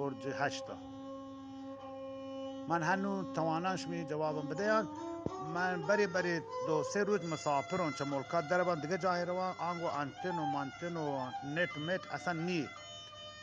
برج 8 من هنو تواناش می جوابم بدهیان من بری 2-3 روز مسافرم چه ملکات دربان دیگه جایی روان آنگو انتن و منتن و نت مت اصلا نی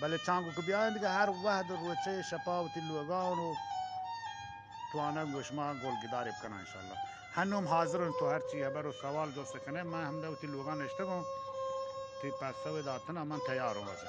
بله چانگو که بیاین دیگه هر وحد روچه شپاوتی لوگان و توانا گوشما گلگداری بکنن انشالله هنوم حاضرن تو هر چی خبر و سوال جو سکنه من هم دوتی لوگان اشتگم تی پسو داتنا من تیارم وجه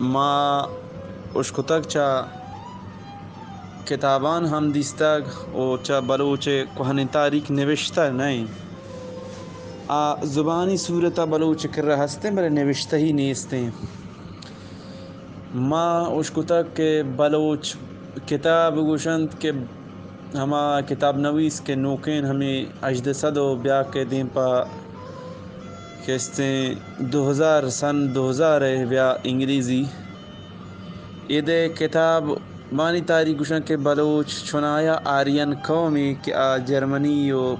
ما اشکتک چا کتابان هم دیستگ و چا بلوچ کوھنیں تاریخ نوشتہ نہیں زبانی صورت بلوچ کر ہستے بلے نوشتہ ہی نیستیں ما اشکتک کے بلوچ کتاب گوشند کے ہما کتاب نویس کے نوکیں ہمیں اجد صد و بیا کے دیں پا کہستیں 2000 سن 2000 ہے بیا انگریزی یہ دے کتاب مانی تاریخ گوشن کے بلوچ چنایا آرین قومی کہ جرمنی و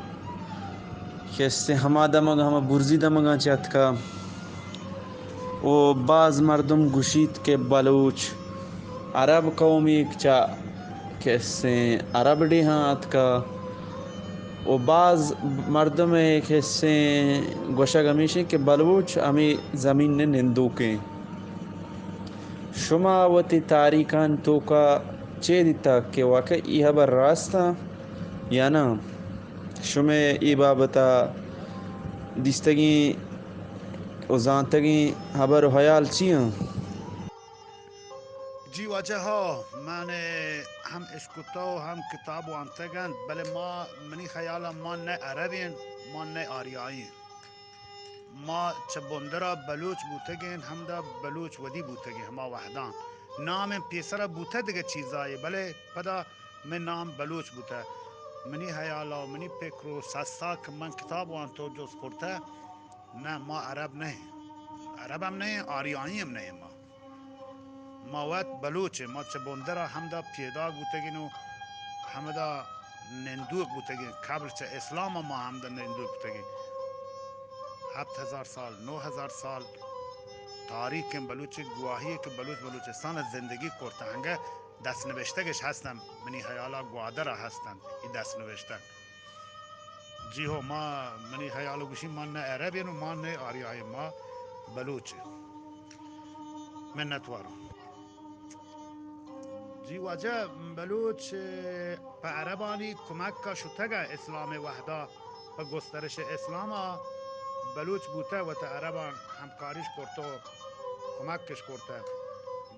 کہستیں ہما دمگا ہما برزی دمگا چت کا وہ بعض مردم گوشید کے بلوچ عرب قومی چا کہستیں عرب ڈیہات کا و بعض مردم کہستیں گوشگ ہمیشہ کہ بلوچ ہمیں زمین نے نندوکیں شما وتی تاریخان تو کا چے دیتا کہ واقع یہ خبر راستا یا نا شما ای بابتا دیستگی و زانتگی خبر و خیال چیاں جی وجه ها من هم اسکوتا و هم کتاب و انتگن بله ما منی خیالا ما نه عربین ما نه آریایی ما چه بندرا بلوچ بوتگین هم دا بلوچ ودی بوتگین هما وحدان نام پیسرا بوته دیگه چیزایی بله پدا من نام بلوچ بوته منی خیالا و منی فکر و سستا که من کتاب و انتو جز کرده نه ما عرب نه عرب هم نه آریایی هم نه ما وقت بلوچه ما چه بندرا هم دا پیدا بوتگین و همه دا نندوق بوتگین قبل چه اسلام ما هم دا نندوق بوتگین 7000 سال 9000 سال تاریخ بلوچ گواهی که بلوچستان زندگی کرده هنگه دست نوشتگش هستن منی حیالا گوادر هستن این دست نوشتگ جی هو ما منی حیالا گوشی ما نه عربین و ما نه آریایی ما بلوچه من نتوارم جی وجه بلوچ به عربانی کمک کا شتگه اسلام وحده به گسترش اسلام بلوچ بوته و تا عربان همکاریش کرده و کمکش کرده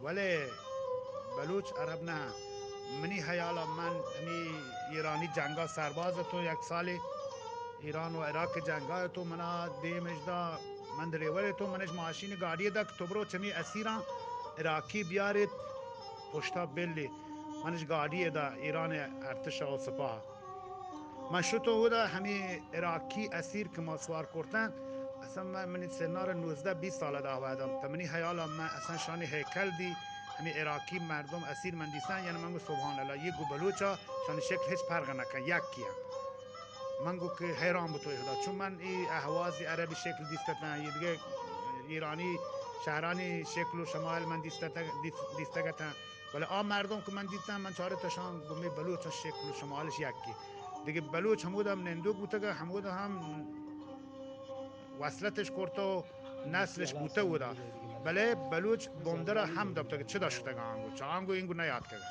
ولی بلوچ عرب نه منی حیالا من همی ایرانی جنگا سرباز تو یک سالی ایران و عراق جنگا تو منا دیمش دا من دریوری تو منش ماشین گاڑی دا تو برو چمی اسیران عراقی بیارید پشتا بلی منش گاڑی دا ایران ارتش و سپاه من شتو هودا همی عراقی اسیر که ما سوار کردن اصلا من سنار 19-20 ساله دا آوادم تمنی حیالا من اصلا شانی هیکل دی همی عراقی مردم اسیر من دیستن یعنی من گو سبحان الله یه گو بلوچا شانی شکل هیچ فرق نکن یک کیم من گو که حیران بتو اخدا چون من ای احوازی عربی شکل دیستن یه دیگه ایرانی شهرانی شکل و شمال من دیستگتن ولی آم مردم که من دیدم من چاره تشان گمی بلوچ شکل و شمالش یکی دیگه بلوچ همود هم نندوک بوده همود هم وصلتش کرده و نسلش بوده بوده بله بلوچ بندر هم دبته چه داشته آنگو چه آنگو اینگو نیاد کرده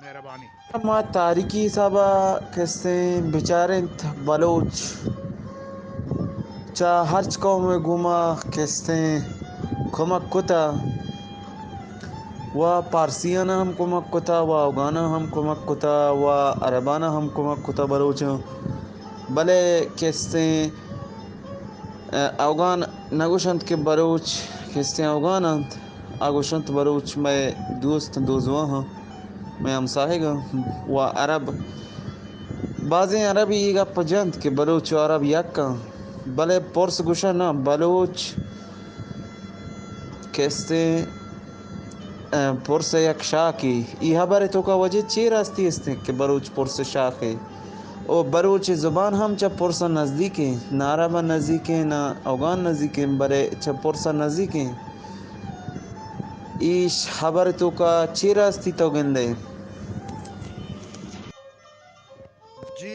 مهربانی ما تاریخی صاحبہ کہتے ہیں بیچارے بلوچ چا هرچ قوم گوما کستیں کمک کتا و پارسیان هم کمک کتا و افغان هم کمک کتا و عربان هم کمک کتا بلوچ بلے کستیں افغان نگوشند که بلوچ کستیں افغانند آگوشند بلوچ میں دوست دوزواں ہاں میں همسایه و عرب بعضی عربی ایگا پجند که بلوچ و عرب یکا بلے پرس گوشا نا بلوچ کستیں پرس یک شاکی ای خبر تو کا وجہ چی راستی است کہ بلوچ پرس شاخ ہے او بلوچ زبان هم چا پرس نزدیک ہے نہ عرب نزدیک ہے نہ افغان نزدیک ہے بلے چا پرس نزدیک ہے ایش خبر تو کا چی راستی تو گندے جی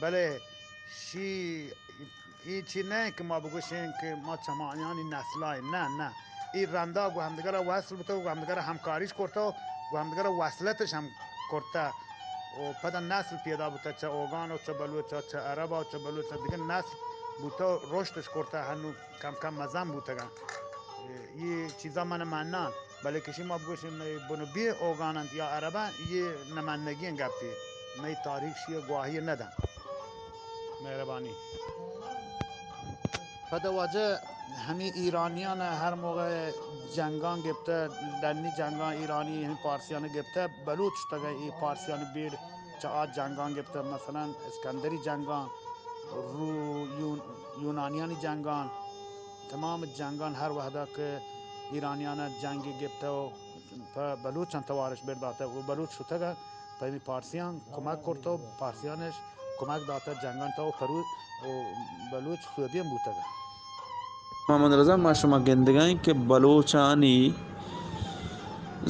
بله شی این چی نه که ما بگوشیم که ما چمانیانی نسلای نه این رندا گو همدیگر وصل بوده و همدیگر همکاریش کرده و همدیگر وصلتش هم کرده و پدا نسل پیدا بوده چه اوگان و چه بلوچ چه عرب و چه بلوچ دیگه نسل بوده رشدش کرده هنو کم کم مزن بوده این چیزا من منان بله کشی ما بگوشیم بنوبی اوگانند یا عربان یه نمانگی انگپی می تاریخ شیه گواهی ندن مهربانی پدا واجه همین ایرانیان هر موقع جنگان گفته دنی جنگان ایرانی همین پارسیان گفته بلوچ تگه ای پارسیان بیر چه آد جنگان گفته مثلا اسکندری جنگان رو یونانیان جنگان تمام جنگان هر وحده که ایرانیان جنگی گفته و بلوچ انتوارش برداته و بلوچ شو تگه پایمی پارسیان کمک کرده و پارسیانش کمک داده جنگان تا و پرو و بلوچ خوبیم بوده محمد رضا ما شما گندگائیں کہ بلوچانی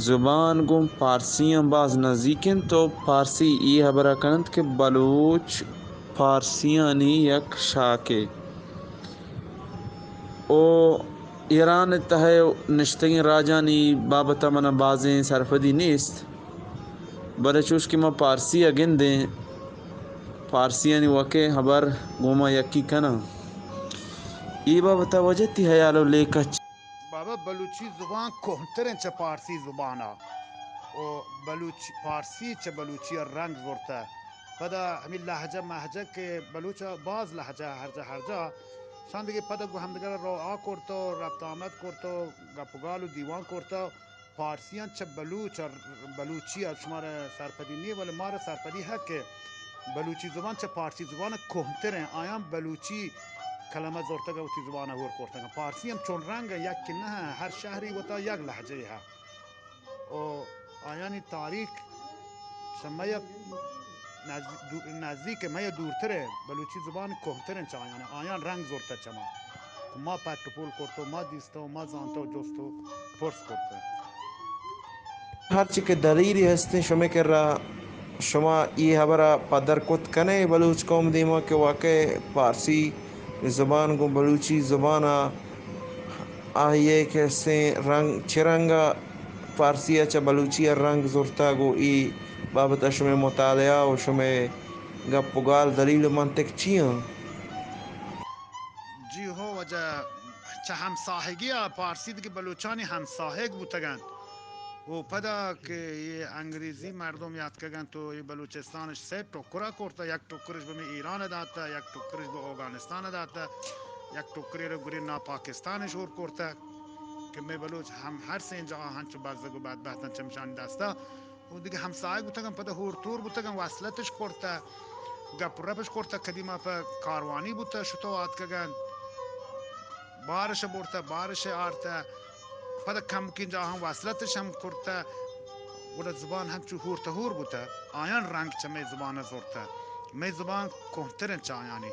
زبان گم پارسی هم باز نزدیکن تو پارسی ای خبره کنند که بلوچ پارسیانی یک شاکه او ایران تهه نشتگین راجانی بابتا من بازیں سرفدی نیست بلے چوش که ما پارسی اگندیں پارسیانی وکے خبر گوما یکی کنا ای بابتا وجہ تی حیالو لیکا بابا بلوچی زبان کهترین چه پارسی زبانا و بلوچی پارسی چه بلوچی رنگ زورته پدا همین لهجه مهجه که بلوچا باز لهجه هرجا شان دیگه پدا گو همدیگر رو کرتا ربط آمد کرتا گپگال و دیوان کرتا پارسیان چه بلوچی شما را سرپدی نیه ولی ما را سرپدی هست که بلوچی زبان چه پارسی زبان کهترین آیان بلوچی کلمه زورته گوتی زبان هور کرته پارسی هم چون رنگ یک نه هر شهری و تا یک لهجه ها و آیانی تاریک شما یک نزدیک ما دورتره بلوچی زبان کهترین چه آیان رنگ زورته چما ما پتپول کرته ما دیسته و ما زانته و جسته و پرس کرته هرچی که دلیلی هستی شما که را شما ای خبره پدر کت کنه بلوچ قوم دیما که واقع پارسی زبان گو بلوچی زبان آئیے کہ سے رنگ چرنگا فارسی چا بلوچی رنگ زورتا گو ای بابت شما مطالعه و شما گپ و گال دلیل و منطق چیاں جی هو وجه چه همساهگی پارسی دیگه بلوچانی همساهگ بودگن و پدا که یه انگریزی مردم یاد کردن تو بلوچستانش سه ٹوکرا کرتا یک ٹوکرش به ایران داتا یک ٹوکرش به افغانستان داتا یک ٹوکری رو گری نا پاکستانش اور کرتا که می بلوچ هم هر سه اینجا هنچو بازدگو بعد بحثن چمشان دستا و دیگه همسایه بودن پدا هور تور بودن وصلتش کرتا گپ ربش کرتا کدیما پا کاروانی بودتا شتو آد کردن بارش برتا بارش آرتا پدا کم کنجا هم وصلتش هم کرتا ولا زبان همچو هور تهور بوده آیان رنگ چه می زبان زورته می زبان کهترین چه آیانی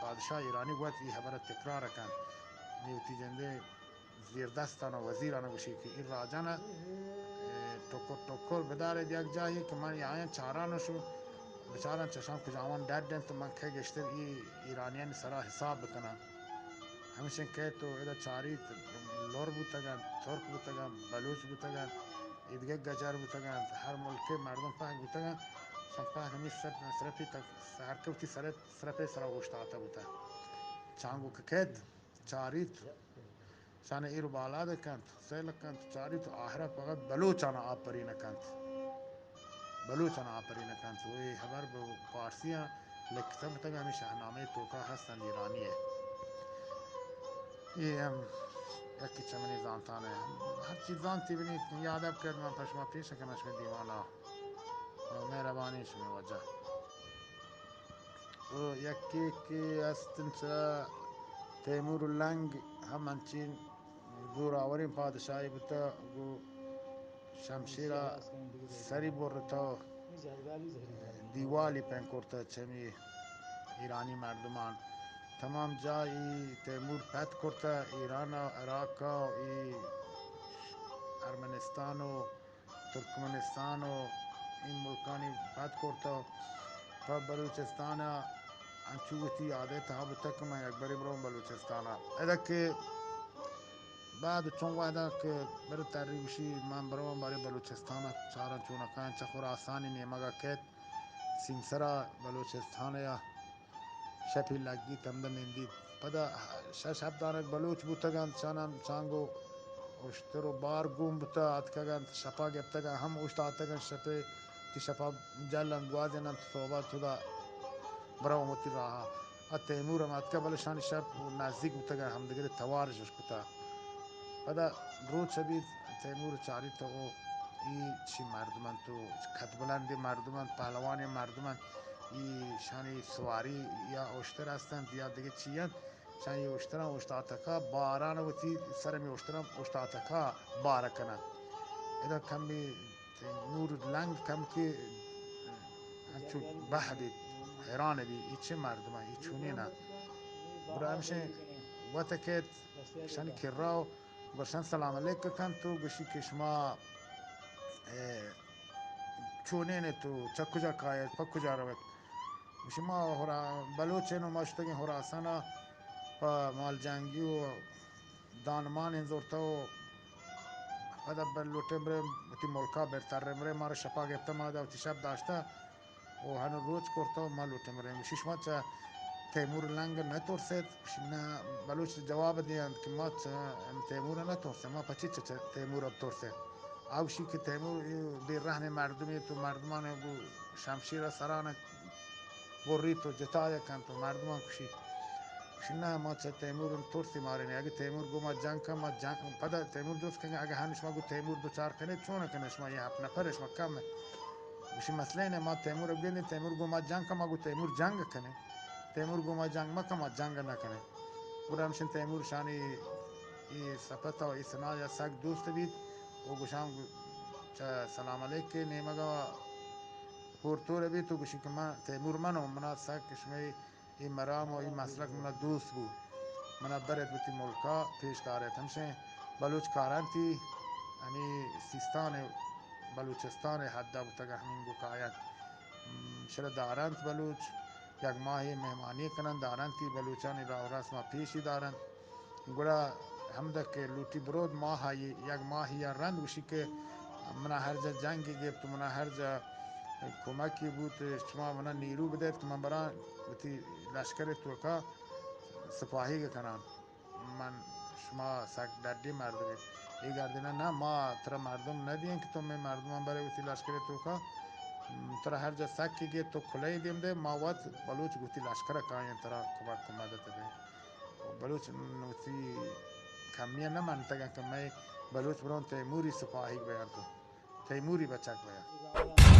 پادشاه ایرانی گوت این خبر تکرار کن میوتی جنده زیر دستان و وزیران گوشی که این راجانه ٹکر بدارد یک جایی که من یعین چارانشو بچاران چشام کجامان دردن تو من که گشتر ایرانیان سرا حساب بکنم همیشه که تو ایده چاری لور بودتگن ترک بودتگن بلوچ بودتگن ایدگه گجر بودتگن هر ملک مردم پاک بودتگن شم پاک همی سرپی تا هرکوتی سرپی سرا گوشتاتا بوده چانگو که کد چاریت شان ایرو بالا دکند سیل کند چاریت آخرت فقط بلوچانا آپری نکند بلوچانا آپری نکند وی خبر به پارسی ها لکتب تگه همی شهنامه توکا هستند ایرانیه این هم یکی چمنی زانتانه هر چیز زانتی بینید یادب کرد من پشما پیش کنش به دیوانا مهربانیش میوجه و یکی که هستن چه تیمور لنگ همانچین گوراورین پادشاهی بوده گو شمشیر سری برتا دیوالی پن کرده چمی ایرانی مردمان تمام جایی تیمور پت کرده ایران و عراق و ارمنستان و ترکمنستان و این ملکانی پت کرده پا بلوچستان انچوتی یاده تا بوده که من یک بری برام بلوچستان اده که بعد چون وعده که بر تریبشی من برام برای بلوچستان چارا چونکان چه خراسانی نیمگا کت سینسرا بلوچستان یا شپی لگی تمدن اندید پدا شش هفتانک بلوچ بودتگن چانم چانگو اشتر و بار گوم بوتا اتکگن شپا گبتگن هم اشتاتگن شپی تی شپا جلن گوازنن صحبت شده برام وتی راها تیمور هم اتکا بلشانی شب نزدیک بودتگن همدیگر توارشش کتا بعد روز شبید تیمور چاری تا او ای چی مردمان تو کتبلند مردمان پهلوان مردمان ای شانی سواری یا اشتر هستند یا دیگه چی هست شانی اشتران اشتاتکا باران وتی سرمی اشتران اشتاتکا باره کنند ایده کم بی تیمور لنگ کم که هنچو به بید حیران بی ای چه مردمان ای چونی نه برای همیشه وقت که شانی کراو گوشن سلام علیکم کن تو گوشی که شما چونه نه تو چه کجا کاید پا کجا روید گوشی ما بلوچه ما شدگیم خراسان پا مال جنگی و دانمان انزورتا و بعد بلوچه بره بتی ملکا برتر بره ما رو شپا گفته ما دا شب داشته و هنو روز کرده و ما لوٹه بره گوشی شما چه تیمور لنگ نترسید نه بلوچ جواب دیند که ما تیمور نترسه ما پچی چه تیمور بترسه اوشی که تیمور بی رحم مردمی تو مردمان گو شمشیر سران بری تو جتای کن تو مردمان کشی نه ما چه تیمور ترسی مارینه اگه تیمور گو ما جنگ کن ما جنگ پدا تیمور دوست کنه اگه هنش ما گو تیمور دو چار کنه چونه کنه شما یه هفت نفرش ما کمه وشی مسئله اینه ما تیمور بگیریم تیمور گو ما جنگ کن ما گو تیمور جنگ کنه تیمور گو ما جنگ مکن ما جنگ نکنه برای همشن تیمور شانی ای سپتا و ای سنایا سگ دوست بید و گوشان چه سلام علیکم نیمگا پورتور بید تو گوشی که من تیمور منو منا سگ کشمی ای مرام و ای مسلک منا دوست بود منا برد بودی ملکا پیش دارد همشن بلوچ کارنتی همی سیستان بلوچستان حده بودتگه همین گو کاید شده دارند بلوچ یک ماهی مهمانی کنند دارندی بلوچانی را رسم پیشی دارند گوڑا همده که لوٹی برود ماهی یک ماهی یا رند وشی که منا هر جا جنگی گفت منا هر جا کمکی بود شما منا نیرو بدهید که من برای لشکر توکا سپاهی کنم من شما سگ دردی مردمی ای گردینه نه ما ترا مردم ندیم که تو می مردمان برای وقتی لشکر توکا ترا هر جا سکی گه تو کلای دیم ده ما وقت بلوچ گوتی لشکر کاین ترا کمک کمدت ده بلوچ نوتی کمیه نمانتگن که می بلوچ برون تیموری سپاهی بیان تو تیموری بچک بیان